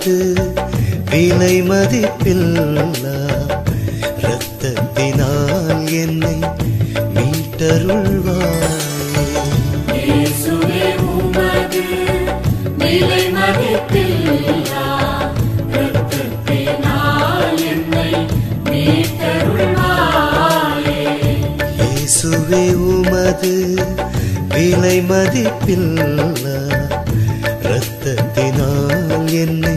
உமது விலை மதிப்பில்லா இரத்தத்தினால் என்னை மீட்டருள்வாய். இயேசுவே உமது விலை மதிப்பில்லா இரத்தத்தினால் என்னை மீட்டருள்வாயே. இயேசுவே உமது விலை மதிப்பில்லா இரத்தத்தினால் என்னை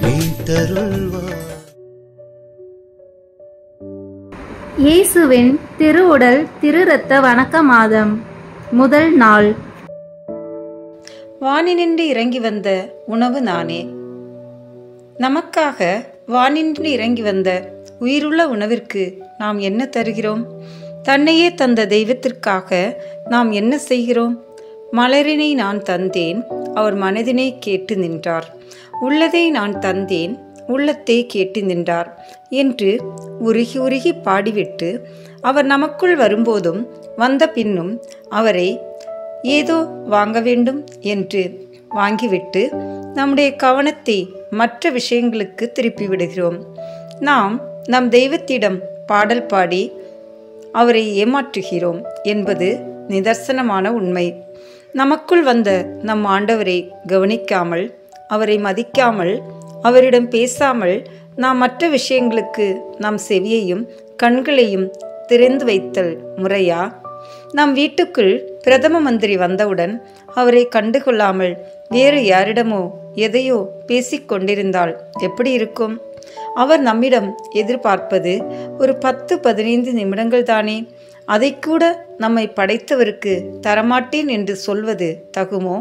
மீட்டருள்வாய். இயேசுவின் திருவுடல் திரு இரத்த வணக்க மாதம் முதல் நாள். வானினின்று இறங்கி வந்த உணவு நானே. நமக்காக வானின்று இறங்கி வந்த உயிருள்ள உணவிற்கு நாம் என்ன தருகிறோம்? தன்னையே தந்த தெய்வத்திற்காக நாம் என்ன செய்கிறோம்? மலரினை நான் தந்தேன், அவர் மனதினை கேட்டு நின்றார். உள்ளதை நான் தந்தேன், உள்ளத்தை கேட்டு நின்றார் என்று உருகி உருகி பாடிவிட்டு அவர் நமக்குள் வரும்போதும் வந்த பின்னும் அவரை ஏதோ வாங்க வேண்டும் என்று வாங்கிவிட்டு நம்முடைய கவனத்தை மற்ற விஷயங்களுக்கு திருப்பி விடுகிறோம். நாம் நம் தெய்வத்திடம் பாடல் பாடி அவரை ஏமாற்றுகிறோம் என்பது நிதர்சனமான உண்மை. நமக்குள் வந்த நம் ஆண்டவரை கவனிக்காமல், அவரை மதிக்காமல், அவரிடம் பேசாமல் நாம் மற்ற விஷயங்களுக்கு நம் செவியையும் கண்களையும் திறந்து வைத்தல் முறையா? நம் வீட்டுக்குள் பிரதம மந்திரி வந்தவுடன் அவரை கண்டுகொள்ளாமல் வேறு யாரிடமோ எதையோ பேசிக்கொண்டிருந்தால் எப்படி இருக்கும்? அவர் நம்மிடம் எதிர்பார்ப்பது ஒரு 10-15 நிமிடங்கள் தானே. அதை கூட நம்மை படைத்தவருக்கு தரமாட்டேன் என்று சொல்வது தகுமோ?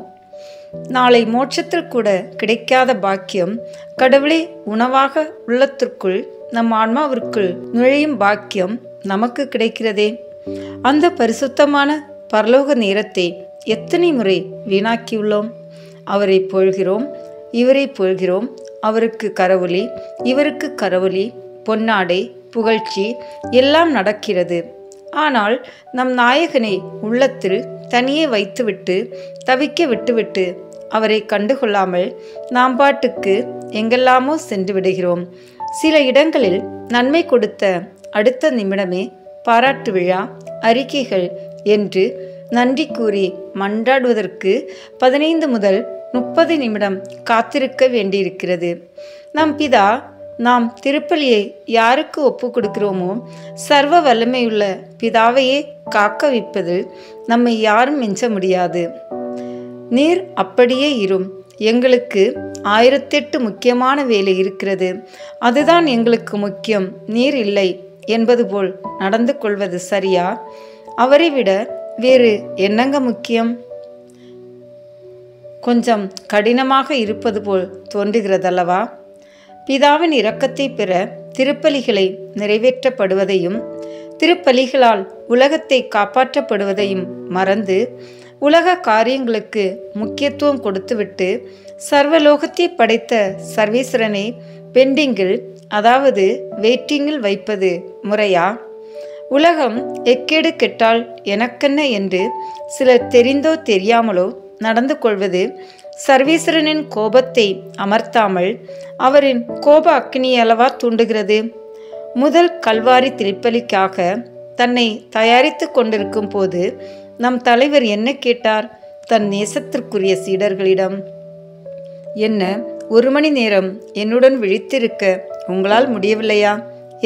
நாளை மோட்சத்தில் கூட கிடைக்காத பாக்கியம் கடவுளே உணவாக உள்ளத்திற்குள் நம் ஆன்மாவிற்குள் நுழையும் பாக்கியம் நமக்கு கிடைக்கிறதே. அந்த பரிசுத்தமான பரலோக நேரத்தை எத்தனை முறை வீணாக்கியுள்ளோம்? அவரை புகழ்கிறோம், இவரை புகழ்கிறோம், அவருக்கு கரவொலி, இவருக்கு கரவொலி, பொன்னாடை, புகழ்ச்சி எல்லாம் நடக்கிறது. ஆனால் நம் நாயகனை உள்ளத்தில் தனியே வைத்துவிட்டு தவிக்க விட்டுவிட்டு அவரை கண்டுகொள்ளாமல் நாம் பாட்டுக்கு எங்கெல்லாமோ சென்று விடுகிறோம். சில இடங்களில் நன்மை கொடுத்த அடுத்த நிமிடமே பாராட்டு விழா, அறிக்கைகள் என்று நன்றி கூறி மன்றாடுவதற்கு 15 முதல் 30 நிமிடம் காத்திருக்க வேண்டியிருக்கிறது. நம் பிதா நாம் திருப்பலியை யாருக்கு ஒப்பு கொடுக்கிறோமோ சர்வ வல்லமையுள்ள பிதாவையே காக்க வைப்பதில் நம்மை யாரும் மிஞ்ச முடியாது. நீர் அப்படியே இரும், எங்களுக்கு 1008 முக்கியமான வேலை இருக்கிறது, அதுதான் எங்களுக்கு முக்கியம், நீர் இல்லை என்பது போல் நடந்து கொள்வது சரியா? அவரை விட வேறு என்னங்க முக்கியம்? கொஞ்சம் கடினமாக இருப்பது போல் தோன்றுகிறதல்லவா? பிதாவின் இரக்கத்தை பெற திருப்பலிகளை நிறைவேற்றப்படுவதையும் திருப்பலிகளால் உலகத்தை காப்பாற்றப்படுவதையும் மறந்து உலக காரியங்களுக்கு முக்கியத்துவம் கொடுத்துவிட்டு சர்வலோகத்தை படைத்த சர்வேஸ்வரனை பெண்டிங்கில், அதாவது வெயிட்டிங்கில் வைப்பது முறையா? உலகம் எக்கேடு கெட்டால் எனக்கென்ன என்று சிலர் தெரிந்தோ தெரியாமலோ நடந்து கொள்வது சர்வேஸ்வரனின் கோபத்தை அமர்த்தாமல் அவரின் கோப அக்னியை அளவா தூண்டுகிறது. முதல் கல்வாரி திருப்பலிக்காக தன்னை தயாரித்து கொண்டிருக்கும் போது நம் தலைவர் என்ன கேட்டார் தன் நேசத்திற்குரிய சீடர்களிடம்? என்ன, 1 மணி நேரம் என்னுடன் விழித்திருக்க உங்களால் முடியவில்லையா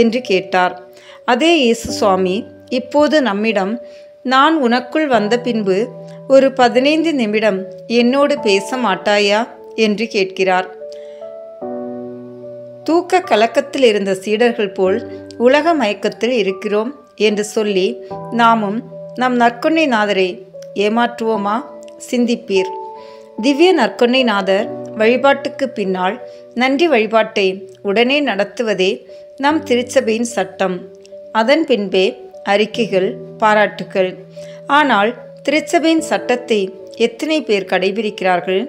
என்று கேட்டார். அதே இயேசு சுவாமி இப்போது நம்மிடம், நான் உனக்குள் வந்த பின்பு ஒரு 15 நிமிடம் என்னோடு பேச மாட்டாயா என்று கேட்கிறார். தூக்க கலக்கத்தில் இருந்த சீடர்கள் போல் உலக மயக்கத்தில் இருக்கிறோம் என்று சொல்லி நாமும் நம் நற்கொன்னை நாதரை ஏமாற்றுவோமா? சிந்திப்பீர். திவ்ய நற்கொன்னை நாதர் வழிபாட்டுக்கு பின்னால் நன்றி வழிபாட்டை உடனே நடத்துவதே நம் திருச்சபையின் சட்டம். அதன் பின்பே அறிக்கைகள், பாராட்டுகள். ஆனால் திருச்சபையின் சட்டத்தை எத்தனை பேர் கடைபிடிக்கிறார்கள்?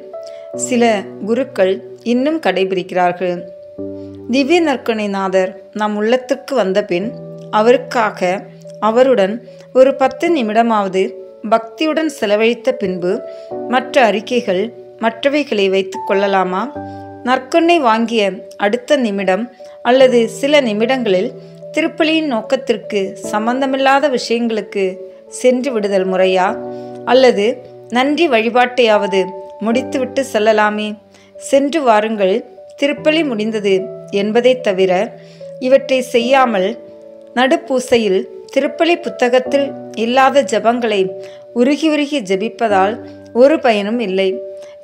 சில குருக்கள் இன்னும் கடைபிடிக்கிறார்கள். திவ்ய நற்கொன்னை நாதர் நம் உள்ளத்துக்கு வந்த பின் அவருக்காக அவருடன் ஒரு 10 நிமிடமாவது பக்தியுடன் செலவழித்த பின்பு மற்ற அறிக்கைகள் மற்றவைகளை வைத்து கொள்ளலாமா? நற்கொன்னை வாங்கிய அடுத்த நிமிடம் அல்லது சில நிமிடங்களில் திருப்பலியின் நோக்கத்திற்கு சம்பந்தமில்லாத விஷயங்களுக்கு சென்று விடுதல் முறையா? அல்லது நன்றி வழிபாட்டையாவது முடித்துவிட்டு செல்லலாமே? சென்று வாருங்கள், திருப்பலி முடிந்தது என்பதை தவிர இவற்றை செய்யாமல் நடுப்பூசையில் திருப்பலி புத்தகத்தில் இல்லாத ஜெபங்களை உருகி உருகி ஜெபிப்பதால் ஒரு பயனும் இல்லை.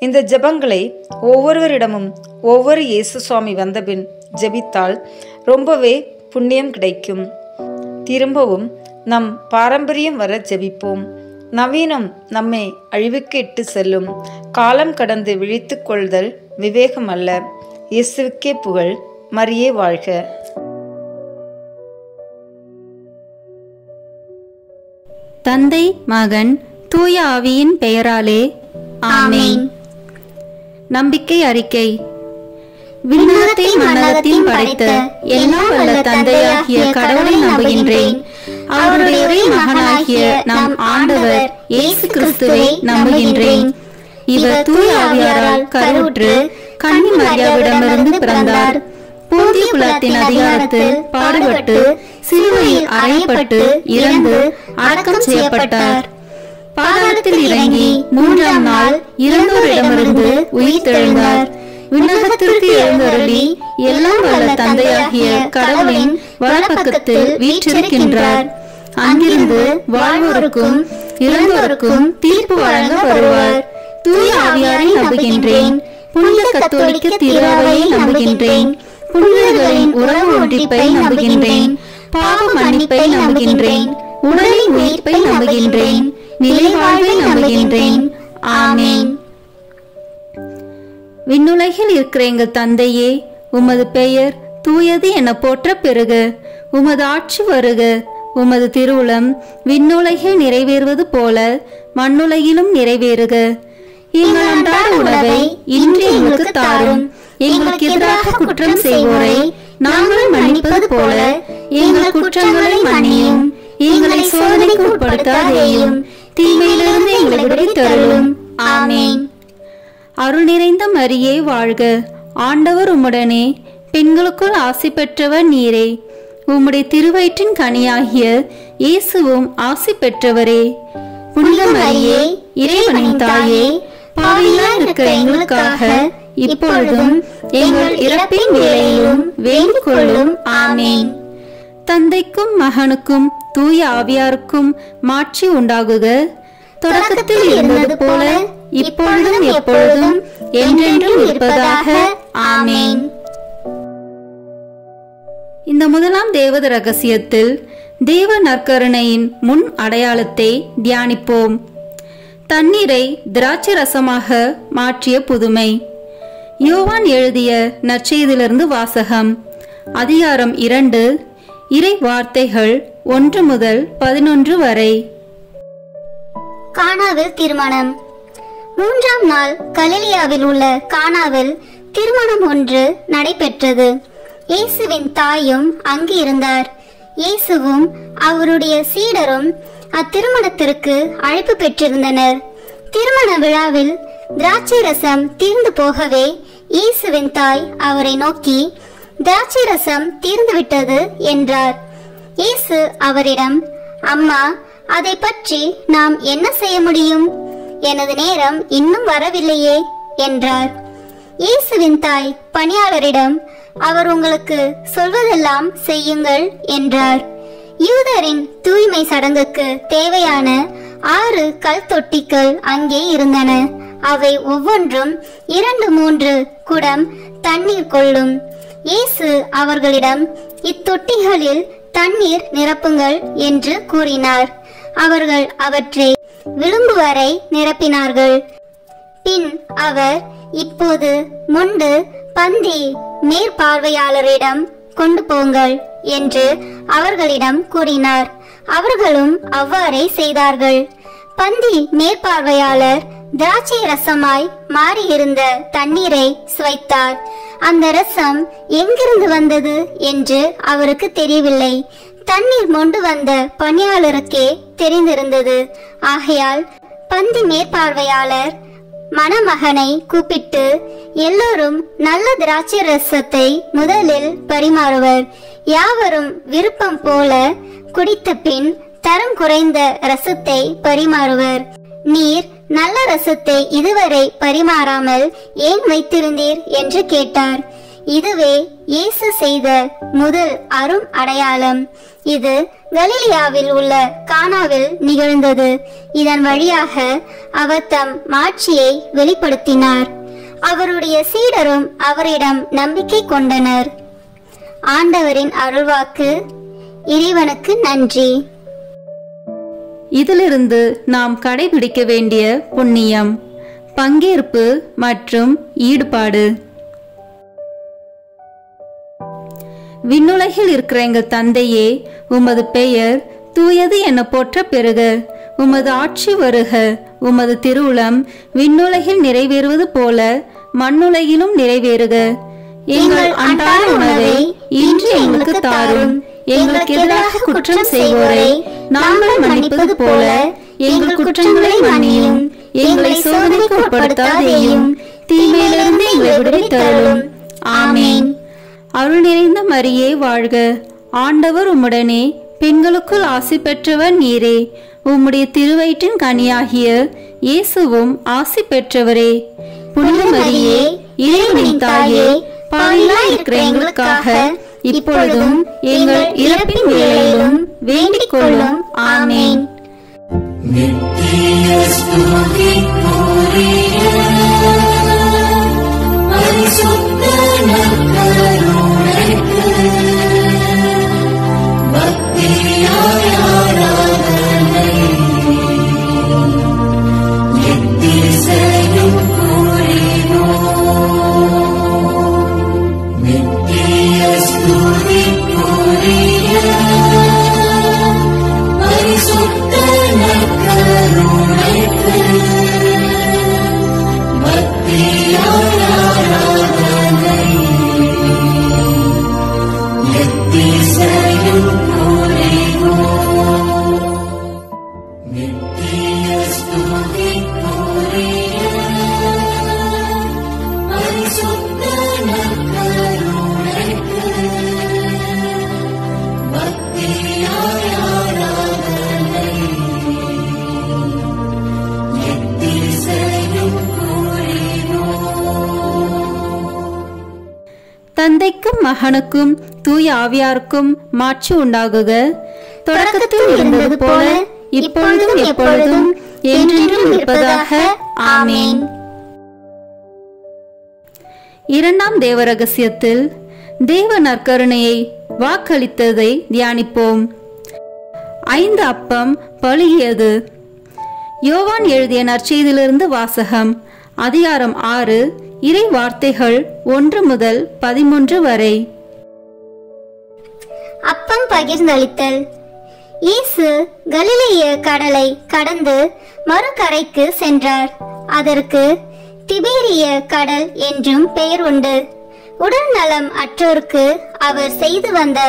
இந்த ஜெபங்களை ஒவ்வொருவரிடமும் ஒவ்வொரு இயேசு சுவாமி வந்தபின் ஜெபித்தால் ரொம்பவே புண்ணியம் கிடைக்கும். திரும்பவும் நம் பாரம்பரியம் வர ஜெபிப்போம். நவீனம் நம்மை அழிவுக்கு இட்டு செல்லும். காலம் கடந்து விழித்து கொள்தல் விவேகம் அல்ல. இயேசுவுக்கே புகழ். மரியே வாழ்க. தந்தை, மகன், தூய ஆவியின் பெயராலே ஆமென். நம்பிக்கை அறிக்கை. விண்ணகத்தில் மன்னகத்தில் படைத்த எல்லாம் வல்ல தந்தையாகிய கடவுளை நம்புகின்றேன். அவருடைய ஒரே மகனாகிய நம் ஆண்டவர் இயேசு கிறிஸ்துவை நம்புகின்றேன். இவர் தூய ஆவியாரால் கருவுற்று கன்னி மரியாவிடமிருந்து பிறந்தார். போந்திய பிலாத்தின் அதிகாரத்தில் பாடுபட்டு சிலுவையில் அறையப்பட்டு இறந்து அடக்கம் செய்யப்பட்டார். பாதாளத்தில் இறங்கி 3ஆம் நாள் இறந்தோரிடமிருந்து உயிர்த்தெழுந்தார். விண்ணகத்திற்கு எழுந்தருளி எல்லாம் வல்ல தந்தையாகிய கடவுளின் வலப்பக்கத்தில் வீற்றிருக்கின்றார். அங்கிருந்து வாழ்வோருக்கும் இறந்தோருக்கும் தீர்ப்பு வழங்க வருவார். தூய ஆவியாரை நம்புகின்றேன். புனித கத்தோலிக்க திருஅவையை நம்புகின்றேன். புனிதர்களின் உறவு ஒன்றிப்பை நம்புகின்றேன். பாவ மன்னிப்பை நம்புகின்றேன். உடலின் உயிர்ப்பை நம்புகின்றேன். நிலை வாழ்வை நம்புகின்றேன். ஆமென். விண்ணுலகில் இருக்கிற எங்கள் தந்தையே, உமது பெயர் தூயது என போற்ற பெறுக. உமது ஆட்சி வருக. உமது திருவுளம் விண்ணுலகில் நிறைவேறுவது போல மண்ணுலகிலும் நிறைவேறுக. எங்கள் அன்றாட உணவை இன்று எங்களுக்கு தாரும். எங்களுக்கு எதிராக குற்றம் செய்வோரை நாங்கள் மன்னிப்பது போல எங்கள் குற்றங்களை மன்னியும். எங்களை சோதனைக்கு உட்படுத்தாதேயும், தீமையிலிருந்து எங்களை விடுவித்தருளும். ஆமென். அருள் நிறைந்த மரியே வாழ்க. ஆண்டவர் உம்முடனே, பெண்களுக்குள் ஆசி பெற்றவர் நீரே. உம்முடைய திருவயிற்றின் கனியாகிய இயேசுவும் ஆசி பெற்றவரே. புனித மரியே, இறைவனின் தாயே, பாவிகளாய் இருக்கிற எங்களுக்காக இப்பொழுதும் எங்கள் இறப்பின் வேளையிலும் வேண்டிக் கொள்ளும். ஆமென். தந்தைக்கும் மகனுக்கும் தூய ஆவியாருக்கும் மாட்சி உண்டாகுக. தொடக்கத்தில் இருந்தது போல இப்பொழுதும் எப்பொழுதும் என்றென்றும் இருப்பதாக. ஆமென். இந்த முதலாம் தேவத ரகசியத்தில் தேவ நற்கருணையின் முன் அடையாளத்தை தியானிப்போம். தண்ணீரை திராட்சை ரசமாக மாற்றிய புதுமை. யோவான் எழுதிய நற்செய்தியிலிருந்து வாசகம். அதிகாரம் 2, இறை வார்த்தைகள் 1 முதல் 11 வரை. கானாவில் திருமணம். 3ஆம் நாள் கலிலியாவில் உள்ள கானாவில் திருமணம் ஒன்று நடைபெற்றது. இயேசுவின் தாயும் அங்கு இருந்தார். இயேசுவும் அவருடைய சீடரும் அத்திருமணத்திற்கு அழைப்பு பெற்றிருந்தனர். திருமண விழாவில் திராட்சை ரசம் தீர்ந்து போகவே இயேசுவின் தாய் அவரை நோக்கி, திராட்சை ரசம் தீர்ந்துவிட்டது என்றார். இயேசு அவரிடம், அம்மா, அதை பற்றி நாம் என்ன செய்ய முடியும்? எனது நேரம் இன்னும் வரவில்லையே என்றார். இயேசுவின் தாய் பணியாளரிடம், அவர் உங்களுக்கு சொல்வதெல்லாம் செய்யுங்கள் என்றார். யூதரின் தூய்மை சடங்குக்கு தேவையான 6 கல் தொட்டிகள் அங்கே இருந்தன. அவை ஒவ்வொன்றும் 2-3 குடம் தண்ணீர் கொள்ளும். இயேசு அவர்களிடம், இத்தொட்டிகளில் தண்ணீர் நிரப்புங்கள் என்று கூறினார். அவர்கள் அவற்றை விளிம்பு வரை நிரப்பினார்கள். பின் அவர், இப்போது மொண்டு பந்தி மேற்பார்வையாளரிடம் கொண்டு போங்கள் என்று அவர்களிடம் கூறினார். அவர்களும் அவ்வாறே செய்தார்கள். பந்தி மேற்பார்வையாளர் திராட்சை ரசமாய் மாறியிருந்த தண்ணீரை சுவைத்தார். அந்த ரசம் எங்கிருந்து வந்தது என்று அவருக்கு தெரியவில்லை. தண்ணீர் மொண்டு வந்த பணியாளருக்கே தெரிந்திருந்தது. ஆகையால் பந்தி மேற்பார்வையாளர் மணமகனை கூப்பிட்டு எல்லோரும் நல்ல திராட்சை ரசத்தை முதலில் பரிமாறுவர். யாவரும் விருப்பம் போல குடித்த பின் தரம் குறைந்த ரசத்தை பரிமாறுவர். நீர் நல்ல ரசத்தை இதுவரை பரிமாறாமல் ஏன் வைத்திருந்தீர் என்று கேட்டார். இதுவே இயேசு செய்த முதல் அரும் அடையாளம். இது கலிலியாவில் உள்ள கானாவில் நிகழ்ந்தது. இதன் வழியாக அவர் தம் மாட்சியை வெளிப்படுத்தினார். அவருடைய சீடரும் அவரிடம் நம்பிக்கை கொண்டனர். ஆண்டவரின் அருள்வாக்கு. இறைவனுக்கு நன்றி. இதிலிருந்து நாம் கடைபிடிக்க வேண்டிய புண்ணியம், பங்கேற்பு மற்றும் ஈடுபாடு. விண்ணுலகில் இருக்கிற எங்கள் தந்தையே, உமது பெயர் தூயது என போற்ற பெறுக. உமது ஆட்சி வருக. உமது திருவுளம் விண்ணுலகில் நிறைவேறுவது போல மண்ணுலகிலும் நிறைவேறுக. எங்கள் அன்றாட உணவை இன்று எங்களுக்கு தாரும். எங்களுக்கு எதிராக குற்றம் செய்வோரை நாங்கள் மன்னிப்பது போல எங்கள் குற்றங்களை மன்னியும். எங்களை சோதனைக்கு உட்படுத்தாதேயும், தீமையிலிருந்து எங்களை விடுவித்தருளும். ஆமேன். அருள் நிறைந்த மரியே வாழ்க. ஆண்டவர் உம்முடனே, பெண்களுக்குள் ஆசி பெற்றவர் நீரே. உம்முடைய திருவயிற்றின் கனியாகிய இயேசுவும் ஆசி பெற்றவரே. புனித மரியே, இறைவனின் தாயே, பாவிகளாய் இருக்கிற எங்களுக்காக இப்பொழுதும் எங்கள் இறப்பின் வேளையிலும் வேண்டிக் கொள்ளும். ஆமேன். நித்திய ஸ்துதிக்குரிய பரிசுத்த நற்கருணைக்கு பக்தியாய் ஆராதனை எத்திசையும் புரிவோம். நித்திய ஸ்துதிக்குரிய பரிசுத்த நற்கருணைக்கு பக்தியாய் ஆராதனை எத்திசையும் புரிவோம். நித்திய ஸ்துதிக்குரிய பரிசுத்த நற்கருணைக்கு பக்தியாய் ஆராதனை எத்திசையும் புரிவோம். தந்தைக்கும் மகனுக்கும் தூய ஆவியாருக்கும் மாட்சி உண்டாகுக. தொடக்கத்தில் இருந்தது போல இப்பொழுதும் எப்பொழுதும் என்றென்றும் இருப்பதாக. ஆமேன். இரண்டாம் தேவ ரகசியத்தில் தேவ நற்கருணையை வாக்களித்ததை தியானிப்போம். 5 அப்பம் பழுகியது. யோவான் எழுதிய நற்செய்தியிலிருந்து வாசகம். அதிகாரம் 6, இறை வார்த்தைகள் 1 முதல் 13 வரை. அப்பம் பகிர்ந்தளித்தல். இயேசு கலிலேய கடலை கடந்து மறுகரைக்கு சென்றார். அதற்கு திபேரிய கடல் என்றும் பெயர் உண்டு. உடல் நலம் அற்றோருக்கு அவர் செய்து வந்த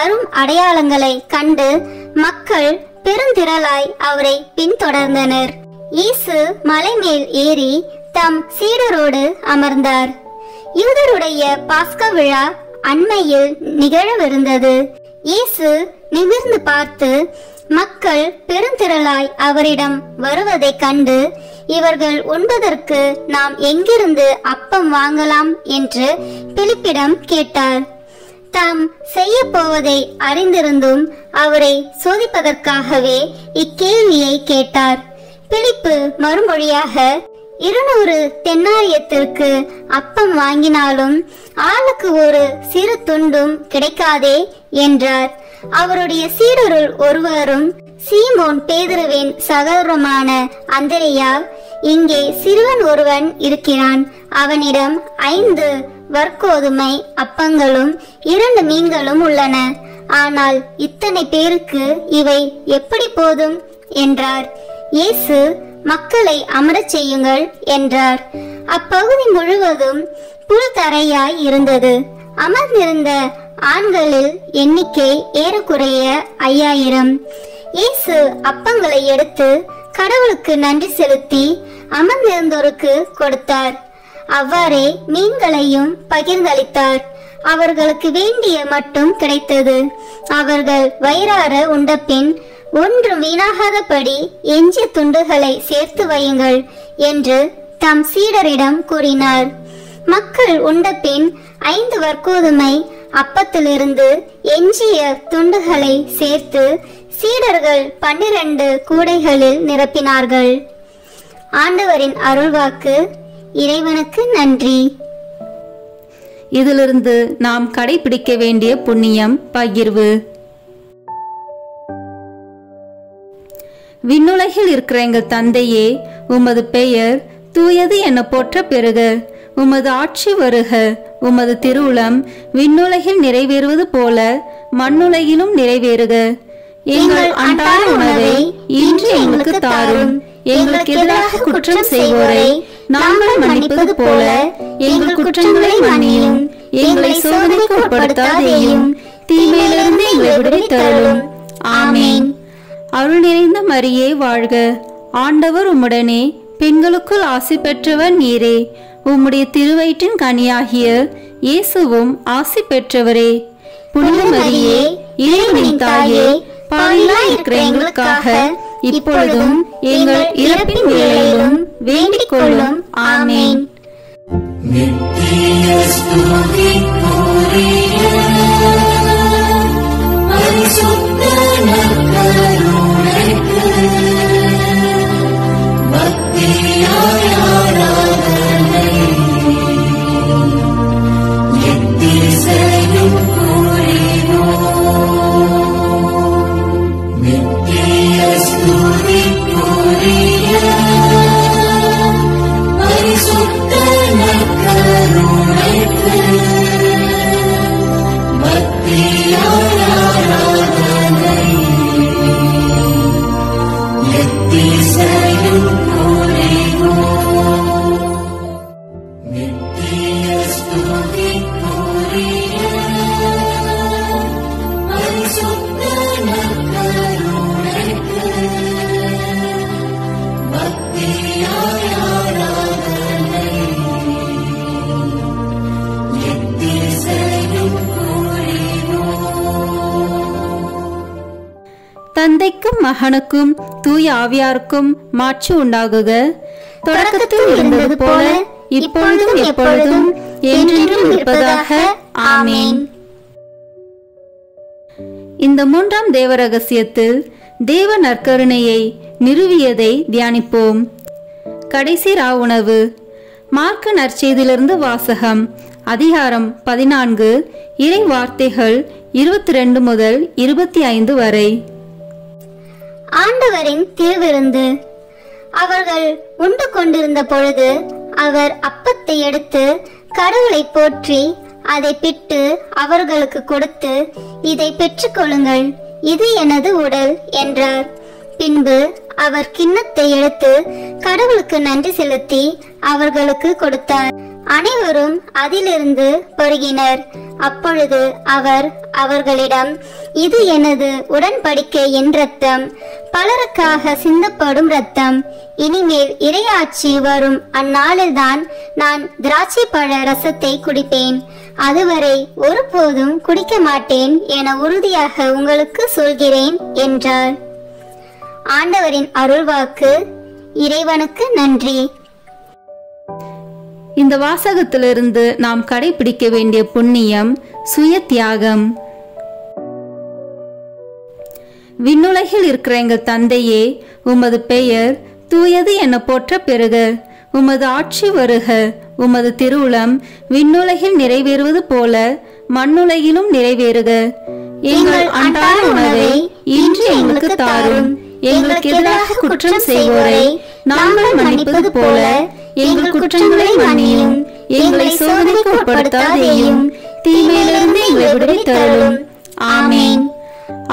அரும் அடையாளங்களை கண்டு மக்கள் பெருந்திரளாய் அவரை பின்தொடர்ந்தனர். இயேசு மலை மேல் ஏறி தம் சீடரோடு அமர்ந்தார். யூதருடைய பாஸ்கா விழா அண்மையில் நிகழவிருந்தது. இயேசு நிமிர்ந்து பார்த்து மக்கள் பெருந்திரளாய் அவரிடம் வருவதைக் கண்டு, இவர்கள் உண்பதற்கு நாம் எங்கிருந்து அப்பம் வாங்கலாம் என்று பிலிப்பிடம் கேட்டார். தாம் செய்ய போவதை அறிந்திருந்தும் அவரை சோதிப்பதற்காகவே இக்கேள்வியை கேட்டார். பிலிப்பு மறுமொழியாக, 200 தென்னாரியத்திற்கு அப்பம் வாங்கினாலும் ஆளுக்கு ஒரு சிறு துண்டும் கிடைக்காதே என்றார். அவருடைய சீடருள் ஒருவரும் சீமோன் பேதுருவின் சகோதரமான அந்திரேயா, இங்கே சிறுவன் ஒருவன் இருக்கிறான். அவனிடம் 5 வற்கோதுமை அப்பங்களும் 2 மீன்களும் உள்ளன. ஆனால் இத்தனை பேருக்கு இவை எப்படி போதும் என்றார். இயேசு, மக்களை அமரச் செய்யுங்கள் என்றார். அப்பகுதி முழுவதும் புல் தரையாய் இருந்தது. அமர்ந்திருந்த ஆண்களில் எண்ணிக்கை ஏறக்குறைய 5000. இயேசு அப்பங்களை எடுத்து கடவுளுக்கு நன்றி செலுத்தி அமர்ந்திருந்தோருக்கு கொடுத்தார். அவ்வாறே மீன்களையும் பகிர்ந்தளித்தார். அவர்களுக்கு வேண்டிய மட்டும் கிடைத்தது. அவர்கள் வயிறார உண்டபின் ஒன்றும் வீணாகாதபடி எஞ்சிய துண்டுகளை சேர்த்து வையுங்கள் என்று தம் சீடரிடம் கூறினார். மக்கள் உண்டபின் 5 வற்கோதுமை அப்பத்திலிருந்து எஞ்சிய துண்டுகளை சேர்த்து சீடர்கள் 12 கூடைகளில் நிரப்பினார்கள். ஆண்டவரின் அருள்வாக்கு. இறைவனுக்கு நன்றி. இதிலிருந்து நாம் கடைபிடிக்க வேண்டிய புண்ணியம் பகிர்வு. விண்ணுலகில் இருக்கிற எங்கள் தந்தையே, உமது பெயர் தூயது என போற்ற பெறுக. உமது ஆட்சி வருக. உமது திருவுளம் விண்ணுலகில் நிறைவேறுவது போல மண்ணுலகிலும் நிறைவேறுக. எங்கள் அன்றாட உணவை இன்று எங்களுக்கு தாரும். எங்களுக்கு எதிராக குற்றம் செய்வோரை நாங்கள் மன்னிப்பது போல எங்கள் குற்றங்களை மன்னியும். எங்களை சோதனைக்கு உட்படுத்தாதேயும், தீமையிலிருந்து எங்களை விடுவித்தருளும். ஆமேன். அருள் நிறைந்த மரியே வாழ்க. ஆண்டவர் உம்முடனே, பெண்களுக்குள் ஆசி பெற்றவர் நீரே. உம்முடைய திருவயிற்றின் கனியாகிய இயேசுவும் ஆசி பெற்றவரே. புனித மரியே, இறைவனின் தாயே, பாவிகளாய் இருக்கிற எங்களுக்காக இப்பொழுதும் எங்கள் இறப்பின் வேளையிலும் வேண்டிக் கொள்ளும். ஆமேன். நித்திய ஸ்துதிக்குரிய பரிசுத்த நற்கருணைக்கு பக்தியாய் ஆராதனை எத்திசையும் புரிவோம். நித்திய ஸ்துதிக்குரிய பரிசுத்த நற்கருணைக்கு பக்தியாய் ஆராதனை எத்திசையும் புரிவோம். நித்திய ஸ்துதிக்குரிய பரிசுத்த நற்கருணைக்கு பக்தியாய் ஆராதனை எத்திசையும் புரிவோம். தந்தைக்கும் மகனுக்கும் தூய ஆவியாருக்கும் மாட்சி உண்டாகுக. தொடக்கத்தில் இருந்தது போல இப்பொழுதும் எப்பொழுதும் என்றென்றும் இருப்பதாக. ஆமேன். இந்த 3ஆம் தேவ ரகசியத்தில் தேவ நற்கருணையை நிறுவியதை தியானிப்போம். கடைசி உணவு. மார்க்கு நற்செய்தியிலிருந்து வாசகம். அதிகாரம் 14, இறை வார்த்தைகள் 22 முதல் 25 வரை. ஆண்டவரின் திருவிருந்து. அவர்கள் உண்டு கொண்டிருந்த பொழுது அவர் அப்பத்தை எடுத்து கடவுளை போற்றி அதை பிட்டு அவர்களுக்கு கொடுத்து, இதை பெற்றுக்கொள்ளுங்கள், இது எனது உடல் என்றார். பின்பு அவர் கிண்ணத்தை எடுத்து கடவுளுக்கு நன்றி செலுத்தி அவர்களுக்கு கொடுத்தார். அனைவரும் அதிலிருந்து பருகினர். அப்பொழுது அவர் அவர்களிடம், இது எனது உடன்படிக்கையின் இரத்தம், பலருக்காக சிந்தப்படும் இரத்தம். இனிமேல் இறையாட்சி வரும் அந்நாளில்தான் நான் திராட்சை பழ ரசத்தை குடிப்பேன். அதுவரை ஒருபோதும் குடிக்க மாட்டேன் என உறுதியாக உங்களுக்கு சொல்கிறேன் என்றார். ஆண்டவரின் அருள்வாக்கு. இறைவனுக்கு நன்றி. இந்த வாசகத்திலிருந்து நாம் கடைபிடிக்க வேண்டிய புண்ணியம் சுய தியாகம். விண்ணுலகில் இருக்கிற எங்கள் தந்தையே, உமது பெயர் தூயது என போற்ற பெறுக. உமது ஆட்சி வருக. உமது திருவுளம் விண்ணுலகில் நிறைவேறுவது போல மண்ணுலகிலும் நிறைவேறுக. எங்கள் அன்றாட உணவை இன்று எங்களுக்கு தாரும். எங்களுக்கு எதிராக குற்றம் செய்வோரை நாங்கள் மன்னிப்பது போல எங்கள் குற்றங்களை மன்னியும். எங்களை சோதனைக்கு உட்படுத்தாதேயும், தீமையிலிருந்து எங்களை விடுவித்தருளும். ஆமேன்.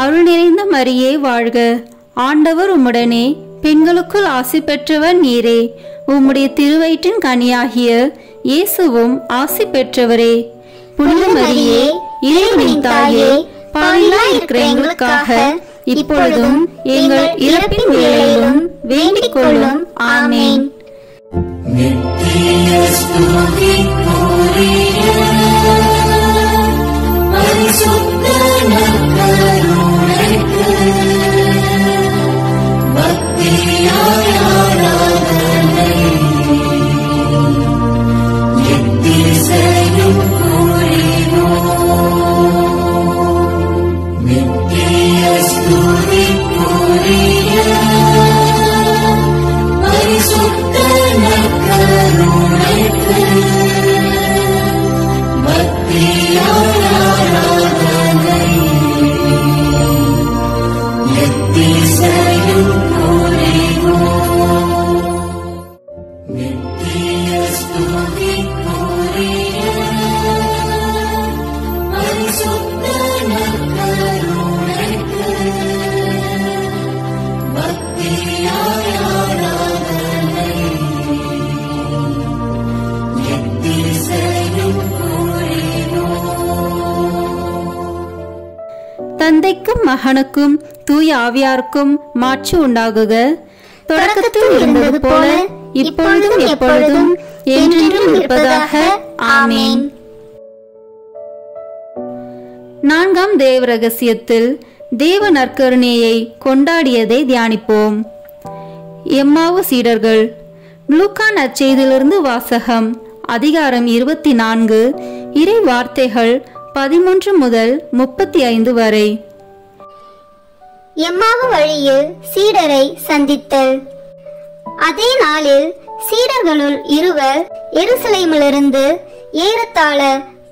அருள் நிறைந்த மரியே வாழ்க. ஆண்டவர் உம்முடனே, பெண்களுக்குள் ஆசி பெற்றவர் நீரே. உம்முடைய திருவயிற்றின் கனியாகிய இயேசுவும் ஆசி பெற்றவரே. புனித மரியே, இறைவனின் தாயே, பாவிகளாய் இருக்கிற எங்களுக்காக இப்பொழுதும் எங்கள் இறப்பின் வேளையிலும் வேண்டிக் கொள்ளும். ஆமேன். நித்திய ஸ்துதிக்குரிய பரிசுத்த நற்கருணைக்கு பக்தியாய் ஆராதனை எத்திசையும் புரிவோம். நித்திய ஸ்துதிக்குரிய பரிசுத்த நற்கருணைக்கு பக்தியாய் ஆராதனை எத்திசையும் புரிவோம். நித்திய ஸ்துதிக்குரிய பரிசுத்த நற்கருணைக்கு பக்தியாய் ஆராதனை எத்திசையும் புரிவோம். தந்தைக்கும் மகனுக்கும் தூய ஆவியாருக்கும் மாட்சி உண்டாகுக. தொடக்கத்தில் இருந்தது போல இப்பொழுதும் எப்பொழுதும் என்றென்றும் இருப்பதாக. ஆமேன். நான்காம் தேவ ரகசியத்தில் தேவ நற்கருணையை கொண்டாடியதை தியானிப்போம். எம்மாவு சீடர்கள். லூக்கா நற்செய்தியிலிருந்து வாசகம். அதிகாரம் 24, இறை வார்த்தைகள் 13 முதல் 35 வரை. எம்மாவு வழியில் சீடரை சந்தித்தல். அதே நாளில் சீடர்களுள் இருவர் எருசலேமிலிருந்து ஏறத்தாழ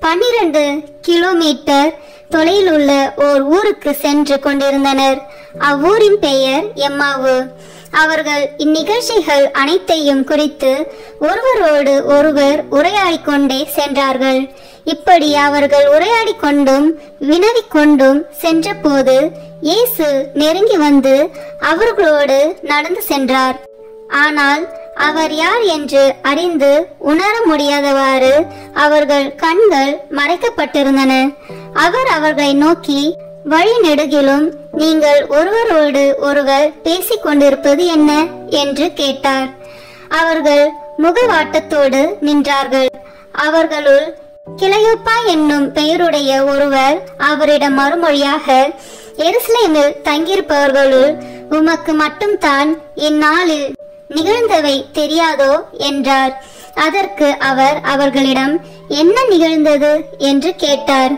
12 கிலோமீட்டர் தொலைவில் உள்ள ஓர் ஊருக்கு சென்று கொண்டிருந்தனர். அவ்வூரின் பெயர் எம்மாவு. அவர்கள் இந்நிகழ்ச்சிகள் அனைத்தையும் குறித்து ஒருவரோடு ஒருவர் உரையாடிக் கொண்டே சென்றார்கள். இப்படி அவர்கள் உரையாடிக் கொண்டும் வினவிக் கொண்டும் சென்றபோது இயேசு நெருங்கி வந்து அவர்களோடு நடந்து சென்றார். ஆனால் அவர் யார் என்று அறிந்து உணர முடியாதவாறு அவர்கள் கண்கள் மறைக்கப்பட்டிருந்தன. அவர் அவர்களை நோக்கி, வழி நெடுகிலும் நீங்கள் ஒருவரோடு ஒருவர் பேசிக் கொண்டிருப்பது என்ன என்று கேட்டார். அவர்கள் முகவாட்டத்தோடு நின்றார்கள். அவர்களுள் கிளையோப்பா என்னும் பெயருடைய ஒருவர் அவரிடம் மறுமொழியாக, எருசலேமில் தங்கியிருப்பவர்களுள் உமக்கு மட்டும்தான் இந்நாளில் நிகழ்ந்தவை தெரியாதோ என்றார். அதற்கு அவர் அவர்களிடம், என்ன நிகழ்ந்தது என்று கேட்டார்.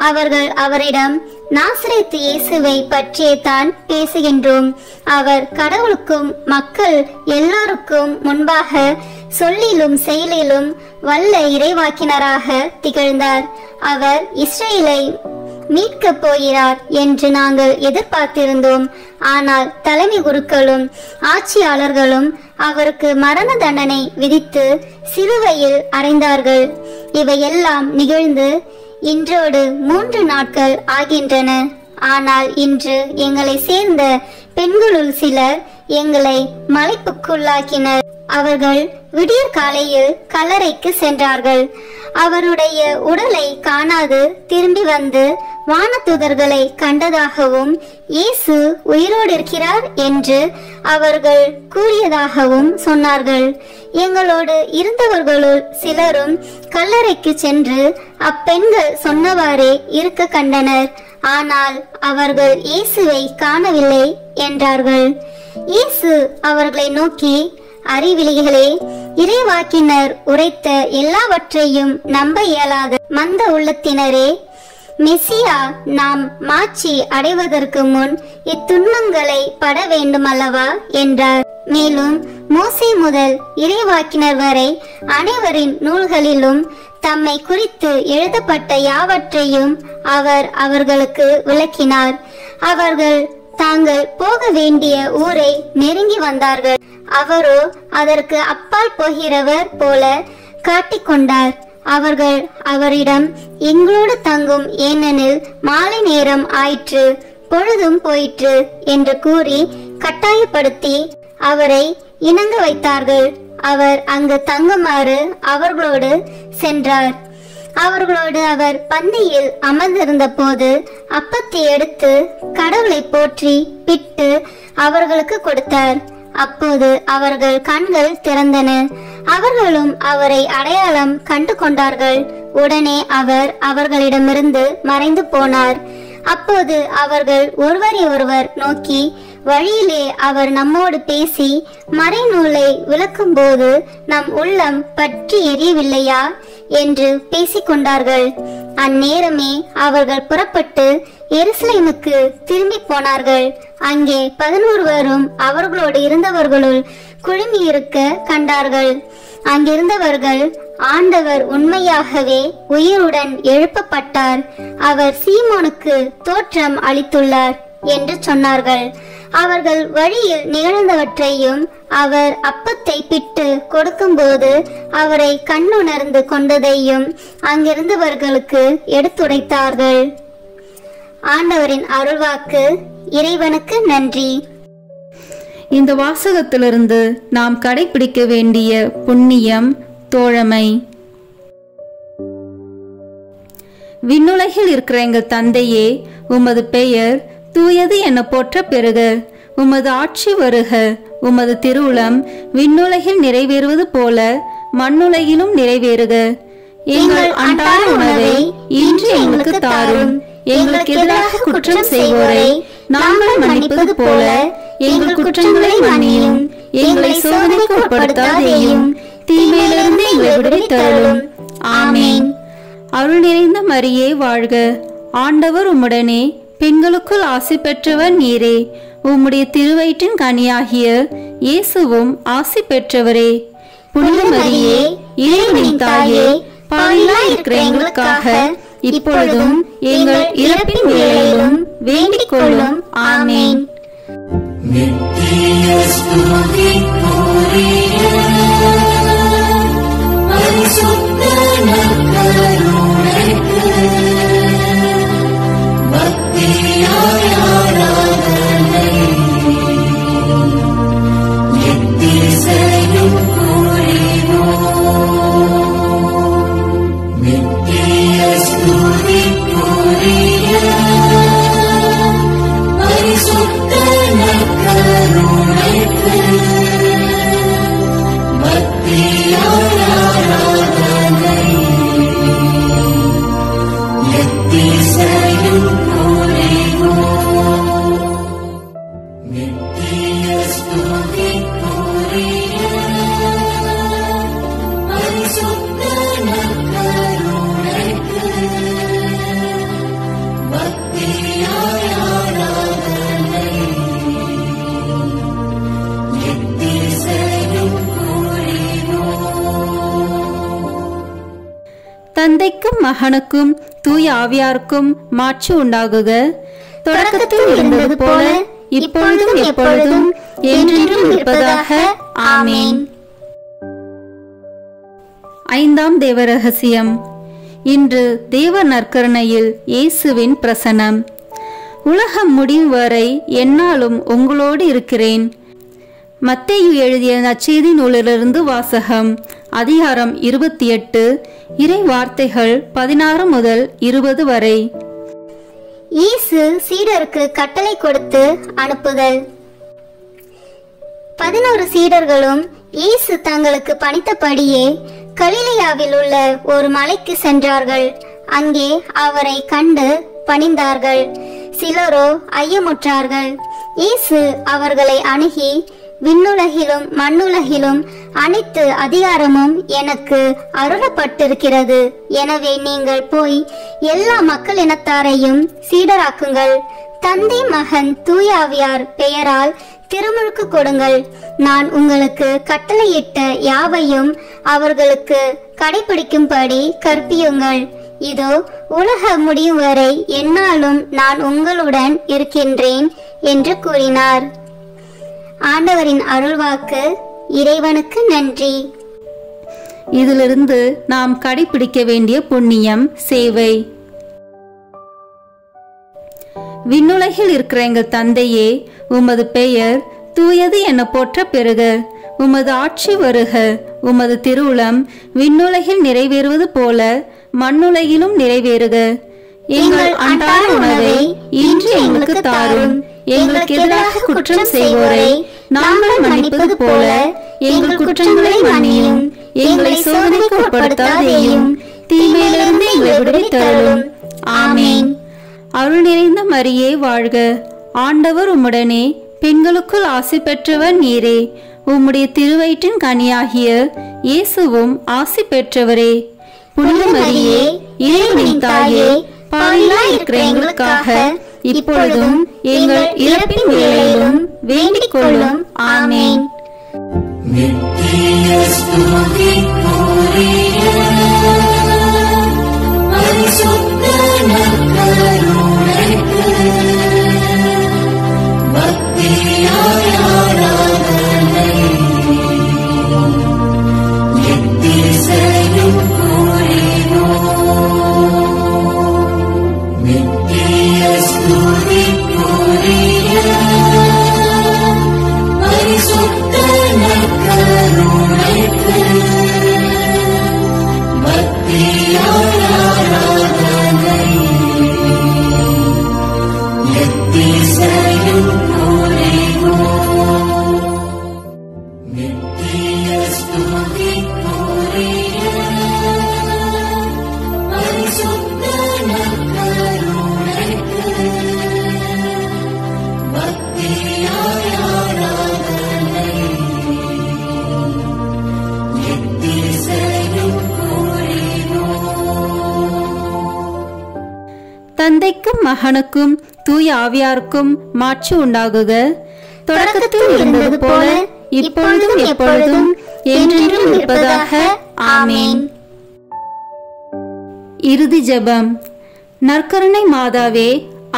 அவர்கள் அவரிடம், நாசரேத்து இயேசுவை பற்றியே தான் பேசுகின்றோம். அவர் கடவுளுக்கும் மக்கள் எல்லாருக்கும் முன்பாக சொல்லிலும் செயலிலும் வல்ல இறைவாக்கினராக திகழ்ந்தார். அவர் இஸ்ரேலை மீட்கப் போகிறார் என்று நாங்கள் எதிர்பார்த்திருந்தோம். ஆனால் தலைமை குருக்களும் ஆட்சியாளர்களும் அவருக்கு மரண தண்டனை விதித்து சிலுவையில் அறைந்தார்கள். இவையெல்லாம் நிகழ்ந்து இன்றோடு 3 நாட்கள் ஆகின்றன. ஆனால் இன்று எங்களை சேர்ந்த பெண்களுள் சிலர் எங்களை மலைப்புக்குள்ளாக்கினர். அவர்கள் விடியற் காலையில் கல்லறைக்கு சென்றார்கள். அவருடைய உடலை காணாது திரும்பி வந்து வானதூதர்களை கண்டதாகவும் இயேசு உயிரோடு இருக்கிறார் என்று அவர்கள் கூறியதாகவும் சொன்னார்கள். எங்களோடு இருந்தவர்களுள் சிலரும் கல்லறைக்கு சென்று அப்பெண்கள் சொன்னவாறே இருக்க கண்டனர். ஆனால் அவர்கள் இயேசுவை காணவில்லை என்றார்கள். இயேசு அவர்களை நோக்கி, அறிவிலிகளே, இறைவாக்கினர் உரைத்த எல்லாவற்றையும் நம்ப இயலாத மந்த உள்ளத்தினரே, மெசியா நாம் மாட்சி அடைவதற்கு முன் இத்துன்பங்களை பட வேண்டுமல்லவா என்றார். மேலும் மோசே முதல் இறைவாக்கினர் வரை அனைவரின் நூல்களிலும் தம்மை குறித்து எழுதப்பட்ட யாவற்றையும் அவர் அவர்களுக்கு விளக்கினார். அவர்கள் தாங்கள் போக வேண்டிய ஊரை நெருங்கி வந்தார்கள். அவரோ அதற்கு அப்பால் போகிறவர் போல காட்டிக்கொண்டார். அவர்கள் அவரிடம், எங்களோடு தங்கும், ஏனெனில் மாலை நேரம் ஆயிற்று, பொழுதும் போயிற்று என்று கூறி கட்டாயப்படுத்தி அவரை இணங்க வைத்தார்கள். அவர் அங்கு தங்குமாறு அவர்களோடு சென்றார். அவர்களோடு அவர் பந்தியில் அமர்ந்திருந்த போது அப்பத்தை எடுத்து கடவுளை போற்றி பிட்டு அவர்களுக்கு கொடுத்தார். அப்போது அவர்கள் கண்கள் திறந்தன. அவர்களும் அவரை அடையாளம் கண்டு கொண்டார்கள். உடனே அவர் அவர்களிடமிருந்து மறைந்து போனார். அப்போது அவர்கள் ஒருவரை ஒருவர் நோக்கி, வழியிலே அவர் நம்மோடு பேசி மறைநூலை விளக்கும்போது நம் உள்ளம் பற்றி எரியவில்லையா என்று பேசிக்கொண்டார்கள். அந்நேரமே அவர்கள் புறப்பட்டு எருசலேமுக்கு திரும்பி போனார்கள். அங்கே 11 அவர்களோடு இருந்தவர்களுள் குழுமியிருக்க கண்டார்கள். அங்கிருந்தவர்கள், ஆண்டவர் உண்மையாகவே உயிருடன் எழுப்பப்பட்டார், அவர் சீமோனுக்கு தோற்றம் அளித்துள்ளார் என்று சொன்னார்கள். அவர்கள் வழியில் நிகழ்ந்தவற்றையும் அவர் அப்பத்தை பிட்டு கொடுக்கும்போது அவரை கண்ணுணர்ந்து கொண்டதையும் அங்கிருந்தவர்களுக்கு எடுத்துரைத்தார்கள். ஆண்டவரின் அருள்வாக்கு. இறைவனுக்கு நன்றி. இந்த வாசகத்திலிருந்து நாம் கடைபிடிக்க வேண்டிய புண்ணியம் தோழமை. விண்ணுலகில் இருக்கிற எங்கள் தந்தையே, உமது பெயர் தூயது என போற்ற பெறுக. உமது ஆட்சி வருக. உமது திருவுளம் விண்ணுலகில் நிறைவேறுவது போல மண்ணுலகிலும் நிறைவேறுக. எங்கள் அன்றாட உணவை இன்று எங்களுக்கு தாரும். எங்களுக்கு எதிராக குற்றம் செய்வோரை நாங்கள் மன்னிப்பது போல எங்கள் குற்றங்களை மன்னியும். எங்களை சோதனைக்கு உட்படுத்தாதேயும், தீமையிலிருந்து எங்களை விடுவித்தருளும். ஆமேன். அருள் நிறைந்த மரியே வாழ்க. ஆண்டவர் உம்முடனே, பெண்களுக்குள் ஆசி பெற்றவர் நீரே. உம்முடைய திருவயிற்றின் கனியாகிய இயேசுவும் ஆசி பெற்றவரே. புனித மரியே, இறைவனின் தாயே, பாவிகளாய் இருக்கிற எங்களுக்காக இப்பொழுதும் எங்கள் இறப்பின் வேளையிலும் வேண்டிக் கொள்ளும். ஆமேன். நித்திய ஸ்துதிக்குரிய பரிசுத்த நற்கருணைக்கு பக்தியாய் ஆராதனை எத்திசையும் புரிவோம். நித்திய ஸ்துதிக்குரிய பரிசுத்த நற்கருணைக்கு பக்தியாய் ஆராதனை எத்திசையும் புரிவோம். நித்திய ஸ்துதிக்குரிய பரிசுத்த நற்கருணைக்கு பக்தியாய் ஆராதனை எத்திசையும் புரிவோம். தந்தைக்கும் மகனுக்கும் தூய ஆவியாருக்கும் மாட்சி உண்டாகுக. தொடக்கத்தில் இருந்தது போல இப்பொழுதும் எப்பொழுதும் என்றென்றும் இருப்பதாக. ஆமேன். 5ஆம் தேவ ரகசியம். இன்று தேவ நற்கருணையில் இயேசுவின் பிரசனம். உலகம் முடியும் வரை எந்நாளும் உங்களோடு இருக்கிறேன். மத்தேயு எழுதிய நற்செய்தி நூலிலிருந்து வாசகம். அதிகாரம் 28, இறை வார்த்தைகள் 16 முதல் 20 வரை. இயேசு சீடருக்கு கட்டளை கொடுத்து அனுப்புதல். 11 சீடர்களும் இயேசு தங்களுக்கு பணித்தபடியே கலிலேயாவில் உள்ள ஒரு மலைக்கு சென்றார்கள். அங்கே அவரை கண்டு பணிந்தார்கள். சிலரோ ஐயமுற்றார்கள். இயேசு அவர்களை அணுகி, விண்ணுலகிலும் மண்ணுலகிலும் அனைத்து அதிகாரமும் எனக்கு அருளப்பட்டிருக்கிறது. எனவே நீங்கள் போய் எல்லா மக்களினத்தாரையும் சீடராக்குங்கள். தந்தை, மகன், தூய ஆவியார் பெயரால் திருமுழுக்கு கொடுங்கள். நான் உங்களுக்கு கட்டளையிட்ட யாவையும் அவர்களுக்கு கடைபிடிக்கும்படி கற்பியுங்கள். இதோ, உலக முடியும் வரை எந்நாளும் நான் உங்களுடன் இருக்கின்றேன் என்று கூறினார். ஆண்டவரின் அருள்வாக்கு. இறைவனுக்கு நன்றி. இதிலிருந்து நாம் கடைபிடிக்க வேண்டிய புண்ணியம் சேவை. விண்ணுலகில் இருக்கிற எங்கள் தந்தையே, உமது பெயர் தூயது என போற்ற பெறுக. உமது ஆட்சி வருக. உமது திருவுளம் விண்ணுலகில் நிறைவேறுவது போல மண்ணுலகிலும் நிறைவேறுக. எங்கள் அன்றாட உணவை இன்று எங்களுக்கு தாரும். எங்களுக்கு எதிராக குற்றம் செய்வோரை நாங்கள் மன்னிப்பது போல எங்கள் குற்றங்களை மன்னியும், எங்களை சோதனைக்கு உட்படுத்தாதேயும், தீமையிலிருந்து எங்களை விடுவித்தருளும். ஆமேன். அருள் நிறைந்த மரியே வாழ்க, ஆண்டவர் உம்முடனே, பெண்களுக்குள் ஆசி பெற்றவர் நீரே. உம்முடைய திருவயிற்றின் கனியாகிய இயேசுவும் ஆசி பெற்றவரே. புனித மரியே, இறைவனின் தாயே, பாவிகளாய் இருக்கிற எங்களுக்காக இப்பொழுதும் எங்கள் இறப்பின் வேளையிலும் வேண்டிக் கொள்ளும். ஆமேன். நித்திய ஸ்துதிக்குரிய பரிசுத்த நற்கருணைக்கு பக்தியாய் ஆராதனை எத்திசையும் புரிவோம். நித்திய ஸ்துதிக்குரிய பரிசுத்த நற்கருணைக்கு பக்தியாய் ஆராதனை எத்திசையும் புரிவோம். நித்திய ஸ்துதிக்குரிய பரிசுத்த நற்கருணைக்கு பக்தியாய் ஆராதனை எத்திசையும் புரிவோம். தந்தைக்கும் மகனுக்கும் தூய ஆவியாருக்கும் மாட்சி உண்டாகுக. தொடக்கத்தில் இருந்தது போல இப்பொழுதும் எப்பொழுதும் என்றென்றும் இருப்பதாக. ஆமேன். இறுதி ஜெபம். நற்கருணை மாதாவே,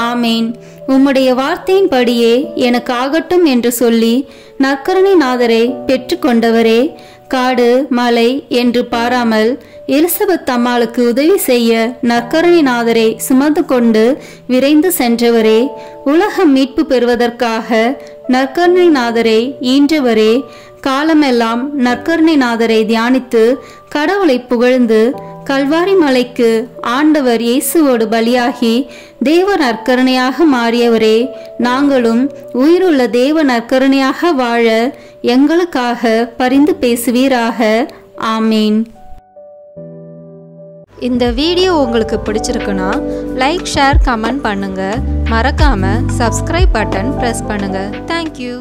ஆமேன். உம்முடைய வார்த்தையின்படியே எனக்கு ஆகட்டும் என்று சொல்லி நற்கருணை நாதரை பெற்றுக்கொண்டவரே, காடு மலை என்று பாராமல் எலிசபெத் அம்மாளுக்கு உதவி செய்ய நற்கருணை நாதரை சுமந்து கொண்டு விரைந்து சென்றவரே, உலகம் மீட்பு பெறுவதற்காக நற்கருணை நாதரை ஈன்றவரே, காலமெல்லாம் நற்கருணை நாதரை தியானித்து கடவுளை புகழ்ந்து கல்வாரி மலைக்கு ஆண்டவர் இயேசுவோடு பலியாகி தேவ நற்கருணையாக மாறியவரே, நாங்களும் உயிருள்ள தேவ நற்கருணையாக வாழ எங்களுக்காக பரிந்து பேசுவீராக. ஆமீன். இந்த வீடியோ உங்களுக்கு பிடிச்சிருக்குன்னா லைக், ஷேர், கமெண்ட் பண்ணுங்க. மறக்காம சப்ஸ்கிரைப் பட்டன் பிரஸ் பண்ணுங்க. தேங்க்யூ.